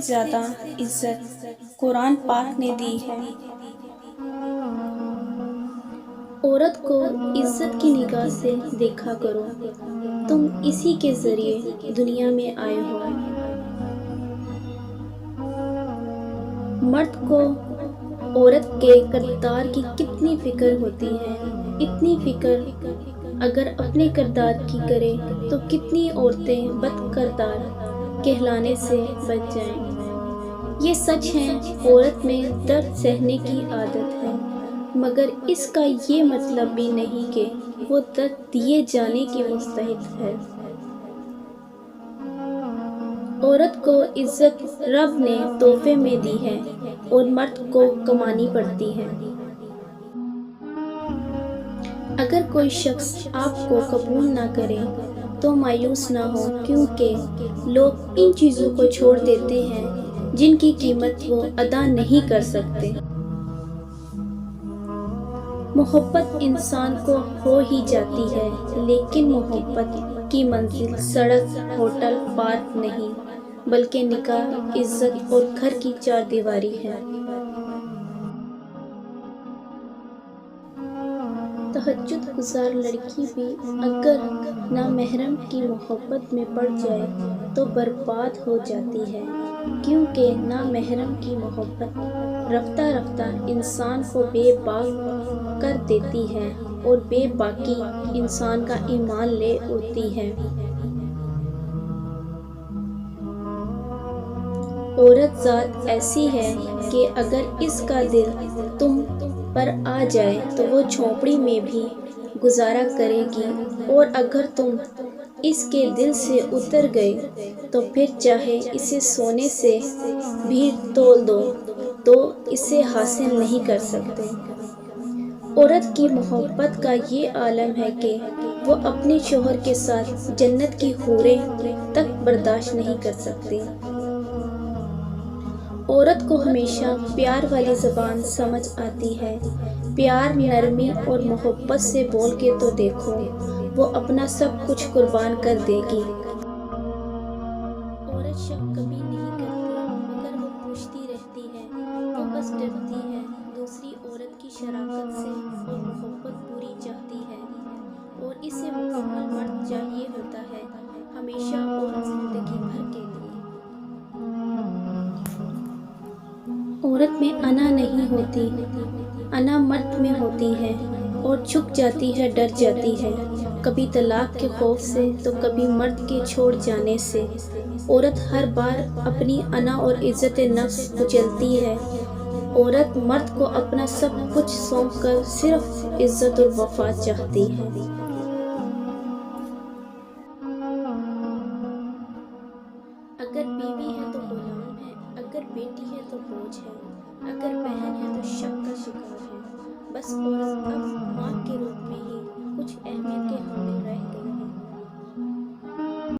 زیادہ عزت قرآن پاک نے دی ہے۔ عورت کو عزت کی نگاہ سے دیکھا کرو، تم اسی کے ذریعے دنیا میں آئے ہو۔ مرد کو عورت کے کردار کی کتنی فکر ہوتی ہے، اتنی فکر اگر اپنے کردار کی کرے تو کتنی عورتیں بد کردار کہلانے سے بچ جائیں۔ یہ سچ ہے، عورت میں درد سہنے کی عادت ہے، مگر اس کا یہ مطلب بھی نہیں کہ وہ درد دیے جانے کی مستحق ہے۔ عورت کو عزت رب نے تحفے میں دی ہے اور مرد کو کمانی پڑتی ہے۔ اگر کوئی شخص آپ کو قبول نہ کرے تو مایوس نہ ہو، کیونکہ لوگ ان چیزوں کو چھوڑ دیتے ہیں جن کی قیمت وہ ادا نہیں کر سکتے۔ محبت انسان کو ہو ہی جاتی ہے، لیکن محبت کی منزل سڑک، ہوٹل، پارک نہیں، بلکہ نکاح، عزت اور گھر کی چار دیواری ہے۔ تہجد گزار لڑکی بھی اگر نامحرم کی محبت میں پڑ جائے تو برباد ہو جاتی ہے، کیونکہ نامحرم کی محبت رفتہ رفتہ انسان کو بے باک کر دیتی ہے اور بے باکی انسان کا ایمان لے اڑتی ہے۔ عورت ذات ایسی ہے کہ اگر اس کا دل تم پر آ جائے تو وہ جھونپڑی میں بھی گزارا کرے گی، اور اگر تم اس کے دل سے اتر گئے تو پھر چاہے اسے سونے سے بھی تول دو تو اسے حاصل نہیں کر سکتے۔ عورت کی محبت کا یہ عالم ہے کہ وہ اپنے شوہر کے ساتھ جنت کی حوریں تک برداشت نہیں کر سکتی۔ عورت کو ہمیشہ پیار والی زبان سمجھ آتی ہے۔ پیار، نرمی اور محبت سے بول کے تو دیکھو، وہ اپنا سب کچھ قربان کر دے گی۔ عورت شک کبھی نہیں کرتی، مگر وہ پوچھتی رہتی ہے، وہ بس ڈرتی ہے دوسری عورت کی شراکت سے اور محبت پوری چاہتی ہے، اور اسے مکمل مرد چاہیے ہوتا ہے، ہمیشہ اور زندگی بھر کے لیے۔ عورت میں انا نہیں ہوتی، انا مرد میں ہوتی ہے، اور جھک جاتی ہے، ڈر جاتی ہے، کبھی طلاق کے خوف سے تو کبھی مرد کے چھوڑ جانے سے۔ عورت ہر بار اپنی انا اور عزت نفس کچلتی ہے۔ عورت مرد کو اپنا سب کچھ سونپ کر صرف عزت اور وفا چاہتی ہے۔ اگر بیوی ہے تو غلام ہے، اگر بیٹی ہے تو بوجھ ہے، اگر بہن ہے تو شک کا شکار ہے۔ بس عورت اب ماں کے روپ میں ہی کچھ اہمیت کے حامل رہ گئی